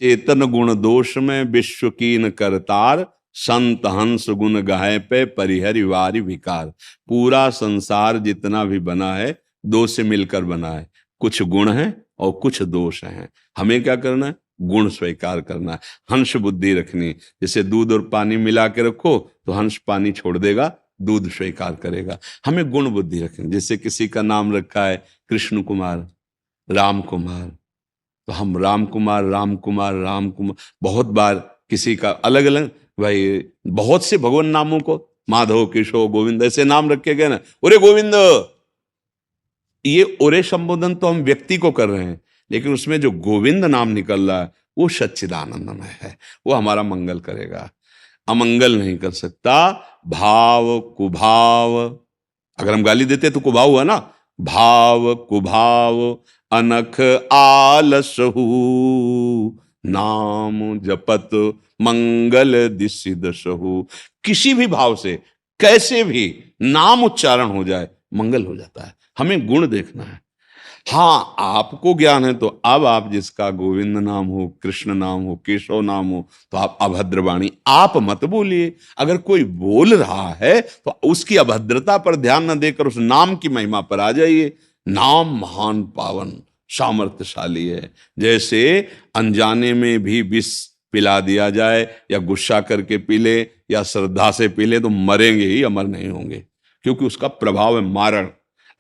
चेतन गुण दोष में विश्व कीन करतार, संत हंस गुण गाए पे परिहरि वारि विकार। पूरा संसार जितना भी बना है दो से मिलकर बना है, कुछ गुण है और कुछ दोष हैं। हमें क्या करना है? गुण स्वीकार करना है, हंस बुद्धि रखनी। जैसे दूध और पानी मिला के रखो तो हंस पानी छोड़ देगा, दूध स्वीकार करेगा। हमें गुण बुद्धि रखनी। जैसे किसी का नाम रखा है कृष्ण कुमार, राम कुमार, तो हम राम कुमार राम कुमार राम कुमार, बहुत बार किसी का अलग अलग, भाई बहुत से भगवान नामों को माधव केशव गोविंद ऐसे नाम रखे गए ना, अरे गोविंद, ये ओरे संबोधन तो हम व्यक्ति को कर रहे हैं, लेकिन उसमें जो गोविंद नाम निकल रहा है वो सच्चिदानंदमय है, वो हमारा मंगल करेगा, अमंगल नहीं कर सकता। भाव कुभाव, अगर हम गाली देते तो कुभाव हुआ ना, भाव कुभाव अनख आलसहु, नाम जपत मंगल दिसि दसहु। किसी भी भाव से कैसे भी नाम उच्चारण हो जाए मंगल हो जाता है। हमें गुण देखना है। हाँ, आपको ज्ञान है तो अब आप जिसका गोविंद नाम हो, कृष्ण नाम हो, केशव नाम हो, तो आप अभद्रवाणी आप मत बोलिए। अगर कोई बोल रहा है तो उसकी अभद्रता पर ध्यान न देकर उस नाम की महिमा पर आ जाइए। नाम महान पावन सामर्थ्यशाली है। जैसे अनजाने में भी विष पिला दिया जाए, या गुस्सा करके पी ले या श्रद्धा से पी ले, तो मरेंगे ही, अमर नहीं होंगे, क्योंकि उसका प्रभाव है मारण।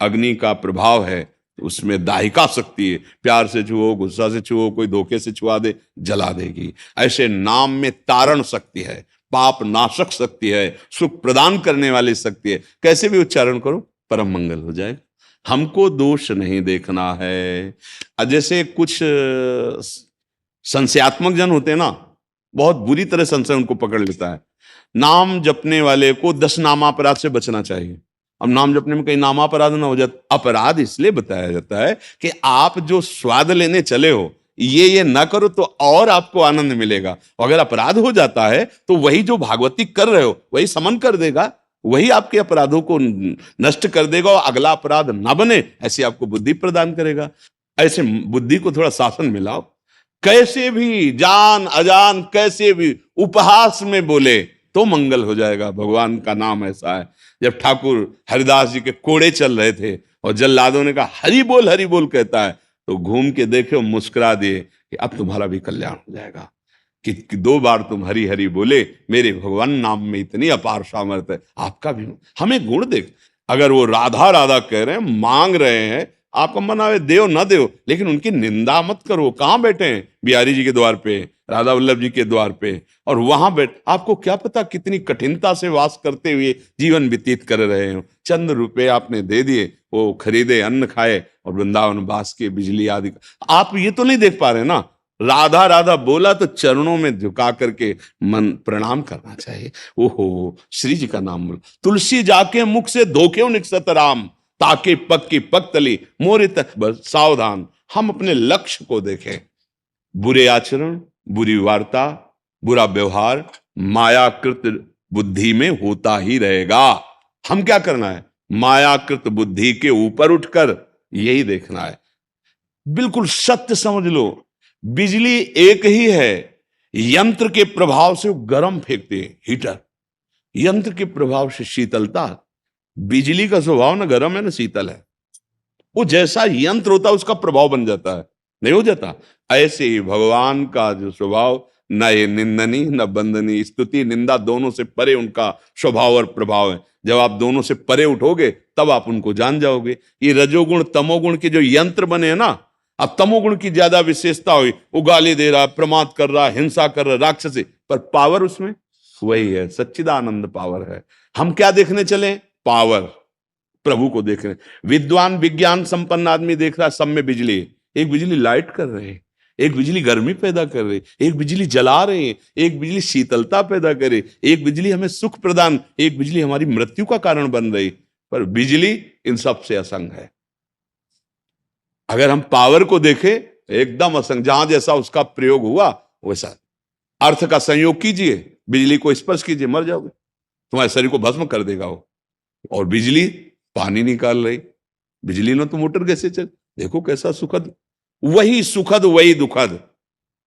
अग्नि का प्रभाव है, उसमें दाहिका शक्ति है। प्यार से छुओ, गुस्सा से छुओ, कोई धोखे से छुआ दे, जला देगी। ऐसे नाम में तारण शक्ति है, पाप नाशक शक्ति है, सुख प्रदान करने वाली शक्ति है। कैसे भी उच्चारण करो परम मंगल हो जाए। हमको दोष नहीं देखना है। जैसे कुछ संशयात्मक जन होते हैं ना, बहुत बुरी तरह संशय उनको पकड़ लेता है। नाम जपने वाले को 10 नामापराध से बचना चाहिए। अब नाम जपने में कहीं नामापराध ना हो जाए। अपराध इसलिए बताया जाता है कि आप जो स्वाद लेने चले हो, ये ना करो तो और आपको आनंद मिलेगा। अगर अपराध हो जाता है तो वही जो भागवती कर रहे हो वही समन कर देगा, वही आपके अपराधों को नष्ट कर देगा और अगला अपराध ना बने ऐसी आपको बुद्धि प्रदान करेगा। ऐसे बुद्धि को थोड़ा शासन में लाओ। कैसे भी जान अजान कैसे भी उपहास में बोले तो मंगल हो जाएगा। भगवान का नाम ऐसा है। जब ठाकुर हरिदास जी के कोड़े चल रहे थे और जल्लादों ने कहा हरि बोल कहता है, तो घूम के देखे और मुस्कुरा दिए कि अब तुम्हारा भी कल्याण हो जाएगा। कि 2 बार तुम हरि हरि बोले, मेरे भगवान नाम में इतनी अपार सामर्थ्य है, आपका भी। हमें गुण देख। अगर वो राधा राधा कह रहे हैं, मांग रहे हैं, आपको मनावे देव ना देव, लेकिन उनकी निंदा मत करो। कहां बैठे हैं? बिहारी जी के द्वार पे, राधा वल्लभ जी के द्वार पे, और वहां बैठ आपको क्या पता कितनी कठिनता से वास करते हुए जीवन व्यतीत कर रहे हो। चंद रुपए आपने दे दिए, वो खरीदे, अन्न खाए और वृंदावन वास के बिजली आदि। आप ये तो नहीं देख पा रहे ना, राधा राधा बोला तो चरणों में झुका करके मन प्रणाम करना चाहिए। ओहो, श्री जी का नाम बोला। तुलसी जाके मुख से धोखे निकसत राम, ताके पग की पग तली मोरे तक बस सावधान। हम अपने लक्ष्य को देखें। बुरे आचरण, बुरी वार्ता, बुरा व्यवहार मायाकृत बुद्धि में होता ही रहेगा। हम क्या करना है? मायाकृत बुद्धि के ऊपर उठकर यही देखना है। बिल्कुल सत्य समझ लो, बिजली एक ही है, यंत्र के प्रभाव से वो गर्म फेंकते हैं, हीटर। यंत्र के प्रभाव से शीतलता। बिजली का स्वभाव ना गर्म है ना शीतल है। वो जैसा यंत्र होता है उसका प्रभाव बन जाता है, नहीं हो जाता? ऐसे ही भगवान का जो स्वभाव, न ये निंदनी न बंदनी, स्तुति निंदा दोनों से परे उनका स्वभाव और प्रभाव है। जब आप दोनों से परे उठोगे तब आप उनको जान जाओगे। ये रजोगुण तमोगुण के जो यंत्र बने हैं ना, अब तमोगुण की ज्यादा विशेषता हुई, वो गाली दे रहा, प्रमाद कर रहा, हिंसा कर रहा, राक्षसी, पर पावर उसमें वही है, सच्चिदानंद पावर है। हम क्या देखने चले? पावर, प्रभु को देख रहे हैं। विद्वान विज्ञान संपन्न आदमी देख रहा है सब में बिजली। एक बिजली लाइट कर रहे हैं, एक बिजली गर्मी पैदा कर रही, एक बिजली जला रहे हैं, एक बिजली शीतलता पैदा करे, एक बिजली हमें सुख प्रदान, एक बिजली हमारी मृत्यु का कारण बन रही। पर बिजली इन सब से असंग है। अगर हम पावर को देखें, एकदम असंग, जहां जैसा उसका प्रयोग हुआ वैसा। अर्थ का संयोग कीजिए, बिजली को स्पर्श कीजिए, मर जाओगे, तुम्हारे शरीर को भस्म कर देगा वो। और बिजली पानी निकाल रही, बिजली ने तो मोटर कैसे चल, देखो कैसा सुखद, वही सुखद वही दुखद।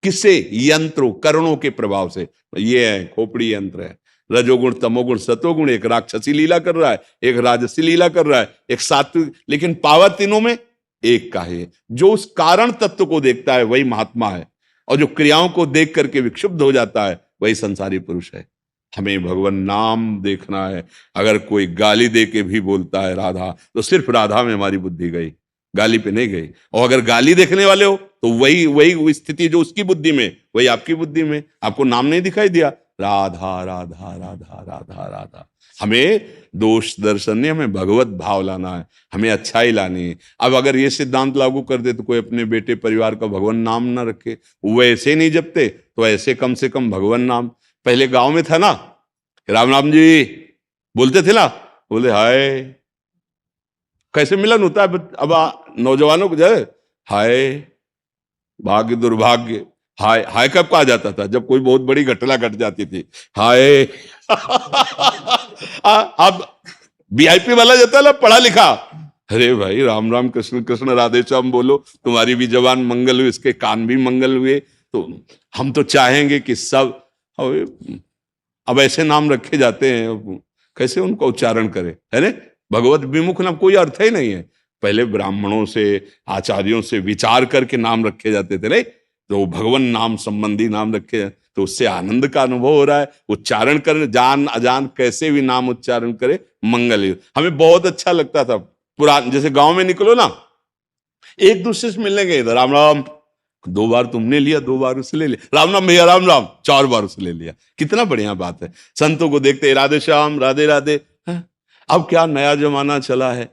किससे? यंत्रों, करणों के प्रभाव से। ये है खोपड़ी यंत्र है। रजोगुण, तमोगुण, सतोगुण, एक राक्षसी लीला कर रहा है, एक राजसी लीला कर रहा है, एक सात्विक, लेकिन पावर तीनों में एक का है। जो उस कारण तत्व को देखता है वही महात्मा है, और जो क्रियाओं को देख करके विक्षुब्ध हो जाता है वही संसारी पुरुष है। हमें भगवान नाम देखना है। अगर कोई गाली दे के भी बोलता है राधा, तो सिर्फ राधा में हमारी बुद्धि गई, गाली पे नहीं गई। और अगर गाली देखने वाले हो तो वही वही स्थिति जो उसकी बुद्धि में, वही आपकी बुद्धि में। आपको नाम नहीं दिखाई दिया, राधा राधा राधा राधा राधा। हमें दोष दर्शन नहीं, हमें भगवत भाव लाना है, हमें अच्छाई लानी है। अब अगर ये सिद्धांत लागू कर दे तो कोई अपने बेटे परिवार का भगवान नाम ना रखे, वो ऐसे नहीं जपते तो ऐसे कम से कम भगवान नाम। पहले गांव में था ना, राम राम जी बोलते थे ना, बोले हाय, कैसे मिलन होता है अब नौजवानों को, जाए हाय, भाग्य दुर्भाग्य, हाय हाय कब कहा जाता था? जब कोई बहुत बड़ी घटना घट जाती थी, हाय। अब वीआईपी वाला जाता है ना, पढ़ा लिखा, अरे भाई राम राम कृष्ण कृष्ण राधे श्याम बोलो, तुम्हारी भी जबान मंगल हुई, इसके कान भी मंगल हुए। तो हम तो चाहेंगे कि सब, अब ऐसे नाम रखे जाते हैं, कैसे उनका उच्चारण करे, है ना? भगवत विमुख नाम कोई अर्थ ही नहीं है। पहले ब्राह्मणों से, आचार्यों से विचार करके नाम रखे जाते थे, नहीं तो भगवान नाम संबंधी नाम रखे, तो उससे आनंद का अनुभव हो रहा है। उच्चारण कर, जान अजान कैसे भी नाम उच्चारण करे, मंगल। हमें बहुत अच्छा लगता था पुरान, जैसे गांव में निकलो ना, एक दूसरे से मिलने गए, राम राम, 2 बार तुमने लिया, 2 बार उससे ले लिया, राम राम भैया राम राम, 4 बार उससे ले लिया। कितना बढ़िया बात है। संतों को देखते राधे श्याम राधे राधे। अब क्या नया जमाना चला है,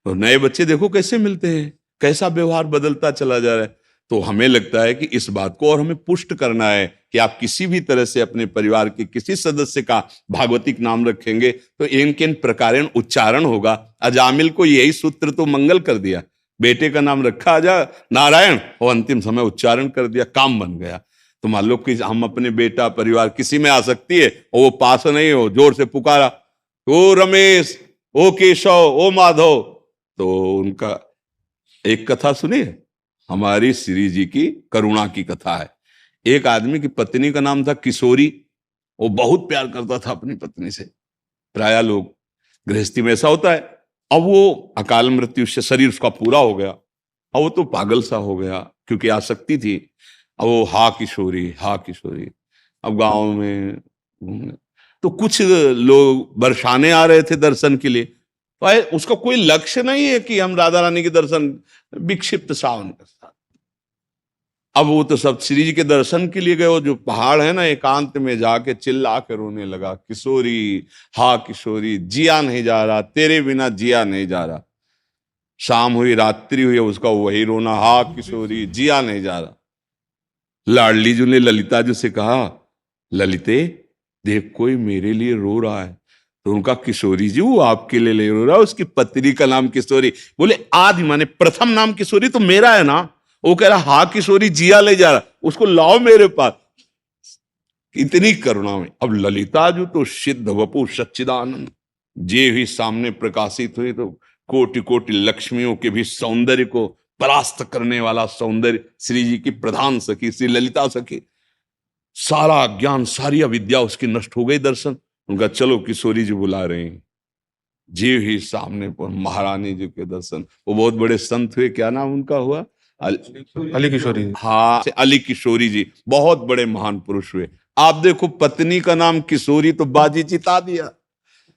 तो नए बच्चे देखो कैसे मिलते हैं, कैसा व्यवहार बदलता चला जा रहा है। तो हमें लगता है कि इस बात को और हमें पुष्ट करना है कि आप किसी भी तरह से अपने परिवार के किसी सदस्य का भागवतिक नाम रखेंगे तो इनके इन प्रकारेण उच्चारण होगा। अजामिल को यही सूत्र तो मंगल कर दिया, बेटे का नाम रखा आजा नारायण, और अंतिम समय उच्चारण कर दिया, काम बन गया। तो मान लो कि हम अपने बेटा परिवार किसी में आसक्ति है और वो पास नहीं हो, जोर से पुकारा, ओ रमेश, ओ केशव, ओ माधव, तो उनका एक कथा सुनिए, हमारी श्री जी की करुणा की कथा है। एक आदमी की पत्नी का नाम था किशोरी, वो बहुत प्यार करता था अपनी पत्नी से। प्राय लोग गृहस्थी में ऐसा होता है। अब वो अकाल मृत्यु से शरीर उसका पूरा हो गया, अब वो तो पागल सा हो गया क्योंकि आसक्ति थी। अब वो हा किशोरी हा किशोरी। अब गांव में तो कुछ लोग बरसाने आ रहे थे दर्शन के लिए, भाई उसका कोई लक्ष्य नहीं है कि हम राधा रानी के दर्शन, विक्षिप्त सावन के साथ। अब वो तो सब श्री जी के दर्शन के लिए गए, वो जो पहाड़ है ना, एकांत में जाके चिल्ला कर रोने लगा, किशोरी हा किशोरी, जिया नहीं जा रहा, तेरे बिना जिया नहीं जा रहा। शाम हुई रात्रि हुई, उसका वही रोना, हा किशोरी जिया नहीं जा रहा। लाडली जी ने ललिता जी से कहा, ललिते देख कोई मेरे लिए रो रहा है। तो उनका किशोरी जी वो आपके लिए रो रहा है, उसकी पत्नी का नाम किशोरी। बोले आदि माने प्रथम नाम किशोरी तो मेरा है ना। वो कह रहा हा किशोरी जिया ले जा रहा, उसको लाओ मेरे पास। इतनी करुणा में अब ललिता जी तो सिद्ध वपु सच्चिदानंद, जे भी सामने प्रकाशित हुई तो कोटि कोटि लक्ष्मियों के भी सौंदर्य को परास्त करने वाला सौंदर्य श्री जी की प्रधान सखी श्री ललिता सखी। सारा ज्ञान सारी अविद्या उसकी नष्ट हो गई। दर्शन उनका, चलो किशोरी जी बुला रहे हैं। जी ही सामने पर महारानी जी के दर्शन। वो बहुत बड़े संत हुए, क्या नाम उनका हुआ? अली किशोरी। हाँ, अली किशोरी जी बहुत बड़े महान पुरुष हुए। आप देखो पत्नी का नाम किशोरी तो बाजी जिता दिया,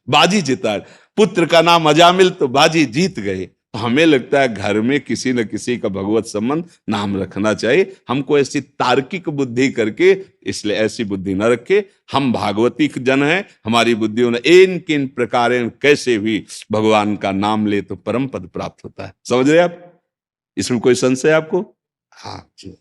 बाजी जिता। पुत्र का नाम अजामिल तो बाजी जीत गए। हमें लगता है घर में किसी न किसी का भगवत संबंध नाम रखना चाहिए। हमको ऐसी तार्किक बुद्धि करके, इसलिए ऐसी बुद्धि न रखे। हम भागवती जन हैं, हमारी बुद्धि इन किन प्रकार कैसे भी भगवान का नाम ले तो परम पद प्राप्त होता है। समझ रहे आप? इसमें कोई संशय आपको? हाँ जी।